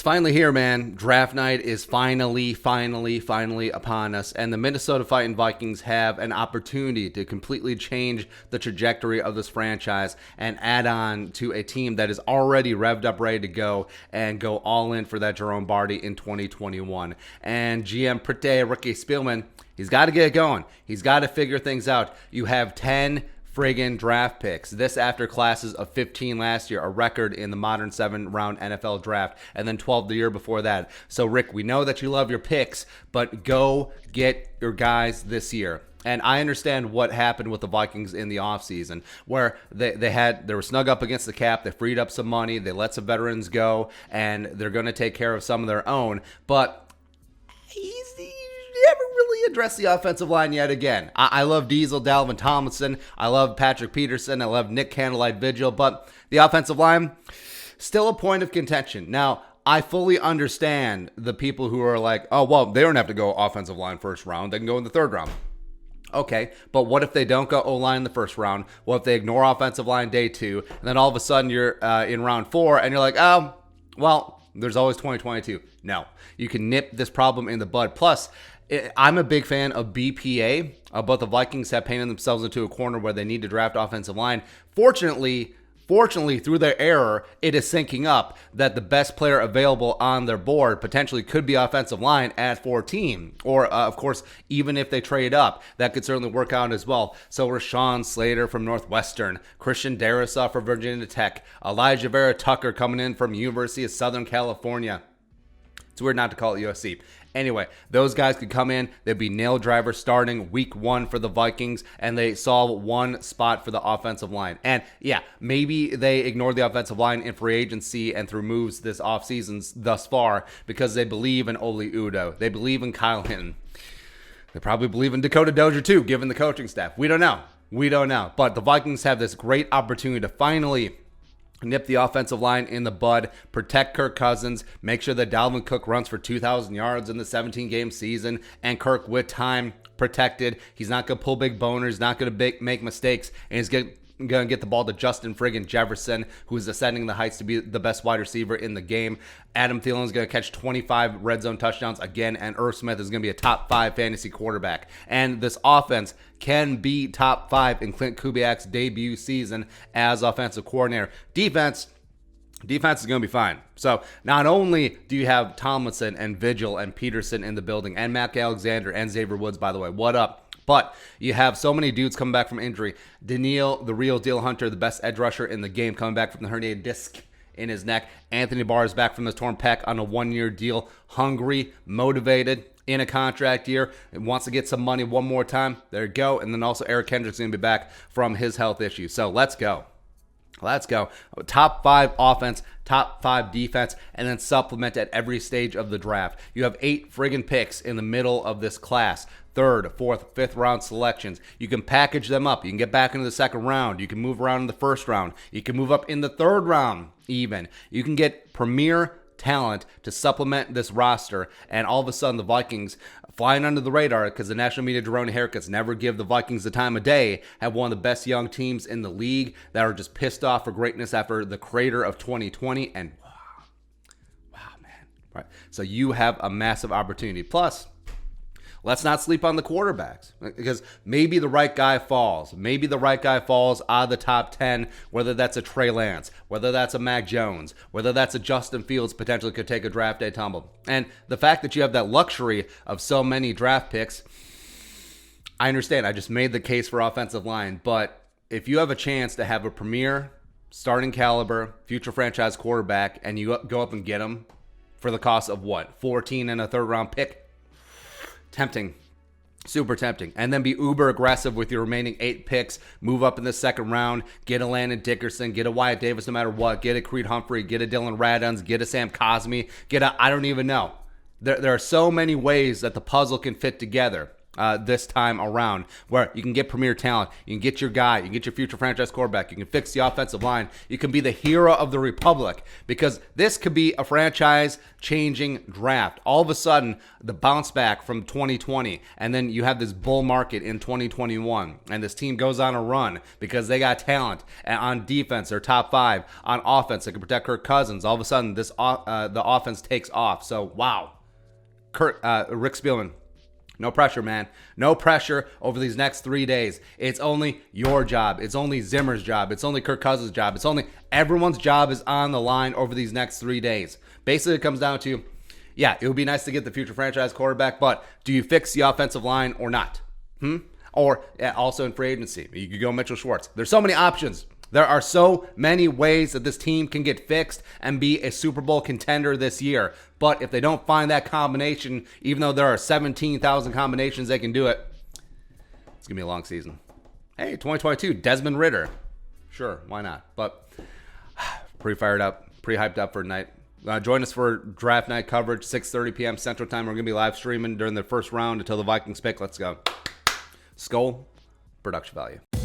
It's finally here, man. Draft night is finally upon us, and the Minnesota Vikings have an opportunity to completely change the trajectory of this franchise and add on to a team that is already revved up, ready to go, and go all in for that Jerome Barty in 2021. And GM Rick Spielman, he's got to get it going. He's got to figure things out. You have 10 friggin' draft picks. This after classes of 15 last year, a record in the modern 7-round NFL draft, and then 12 the year before that. So, Rick, we know that you love your picks, but go get your guys this year. And I understand what happened with the Vikings in the offseason, where they were snug up against the cap, they freed up some money, they let some veterans go, and they're going to take care of some of their own. But never really addressed the offensive line yet again. I love Diesel, Dalvin Tomlinson. I love Patrick Peterson. I love Nick Candlelight Vigil. But the offensive line, still a point of contention. Now, I fully understand the people who are like, oh, well, they don't have to go offensive line first round. They can go in the third round. Okay, but what if they don't go O-line in the first round? What if they ignore offensive line day 2, and then all of a sudden you're in round 4, and you're like, oh, well, there's always 2022. No, you can nip this problem in the bud. Plus, I'm a big fan of BPA, but the Vikings have painted themselves into a corner where they need to draft offensive line. Fortunately, through their error, it is syncing up that the best player available on their board potentially could be offensive line at 14. Or, of course, even if they trade up, that could certainly work out as well. So Rashawn Slater from Northwestern, Christian Darrisaw from Virginia Tech, Elijah Vera-Tucker coming in from University of Southern California. It's weird not to call it USC. Anyway, those guys could come in. They'd be nail driver starting week 1 for the Vikings, and they solve one spot for the offensive line. And yeah, maybe they ignored the offensive line in free agency and through moves this offseason thus far because they believe in Oli Udoh. They believe in Kyle Hinton. They probably believe in Dakota Dozier too, given the coaching staff. We don't know. But the Vikings have this great opportunity to finally nip the offensive line in the bud, protect Kirk Cousins, make sure that Dalvin Cook runs for 2,000 yards in the 17-game season, and Kirk with time protected. He's not going to pull big boners, not going to make mistakes, and he's going to get the ball to Justin friggin' Jefferson, who is ascending the heights to be the best wide receiver in the game. Adam Thielen is going to catch 25 red zone touchdowns again, and Irv Smith is going to be a top 5 fantasy quarterback. And this offense can be top 5 in Clint Kubiak's debut season as offensive coordinator. Defense is going to be fine. So not only do you have Tomlinson and Vigil and Peterson in the building, and Mac Alexander and Xavier Woods, by the way, what up? But you have so many dudes coming back from injury. Daniil, the real deal Hunter, the best edge rusher in the game, coming back from the herniated disc in his neck. Anthony Barr is back from the torn pec on a 1-year deal. Hungry, motivated, in a contract year, and wants to get some money one more time. There you go. And then also Eric Kendricks going to be back from his health issue. So let's go. Top 5 offense, top 5 defense, and then supplement at every stage of the draft. You have 8 friggin' picks in the middle of this class. 3rd, 4th, 5th round selections. You can package them up. You can get back into the 2nd round. You can move around in the 1st round. You can move up in the 3rd round even. You can get premier talent to supplement this roster, and all of a sudden the Vikings, flying under the radar because the national media drone haircuts never give the Vikings the time of day, have one of the best young teams in the league that are just pissed off for greatness after the crater of 2020. And wow, man. Right. So you have a massive opportunity. Plus, let's not sleep on the quarterbacks, because maybe the right guy falls. Maybe the right guy falls out of the top 10, whether that's a Trey Lance, whether that's a Mac Jones, whether that's a Justin Fields potentially could take a draft day tumble. And the fact that you have that luxury of so many draft picks, I understand. I just made the case for offensive line. But if you have a chance to have a premier, starting caliber, future franchise quarterback, and you go up and get him for the cost of what? 14 and a 3rd round pick? Tempting. Super tempting. And then be uber aggressive with your remaining 8 picks. Move up in the 2nd round. Get a Landon Dickerson. Get a Wyatt Davis no matter what. Get a Creed Humphrey. Get a Dylan Raduns. Get a Sam Cosmi. Get a, I don't even know. There are so many ways that the puzzle can fit together. this time around, where you can get premier talent, you can get your guy, you can get your future franchise quarterback, you can fix the offensive line, you can be the hero of the republic, because this could be a franchise-changing draft. All of a sudden, the bounce back from 2020, and then you have this bull market in 2021, and this team goes on a run because they got talent. And on defense, they're top 5. On offense, they can protect Kirk Cousins. All of a sudden, the offense takes off. So, wow. Rick Spielman, no pressure, man. No pressure over these next 3 days. It's only your job. It's only Zimmer's job. It's only Kirk Cousins' job. It's only everyone's job is on the line over these next 3 days. Basically, it comes down to, yeah, it would be nice to get the future franchise quarterback, but do you fix the offensive line or not? Or also in free agency, you could go Mitchell Schwartz. There's so many options. There are so many ways that this team can get fixed and be a Super Bowl contender this year. But if they don't find that combination, even though there are 17,000 combinations they can do it, it's going to be a long season. Hey, 2022, Desmond Ridder. Sure, why not? But pretty fired up, pretty hyped up for tonight. Join us for draft night coverage, 6:30 p.m. Central Time. We're going to be live streaming during the first round until the Vikings pick. Let's go. Skull, production value.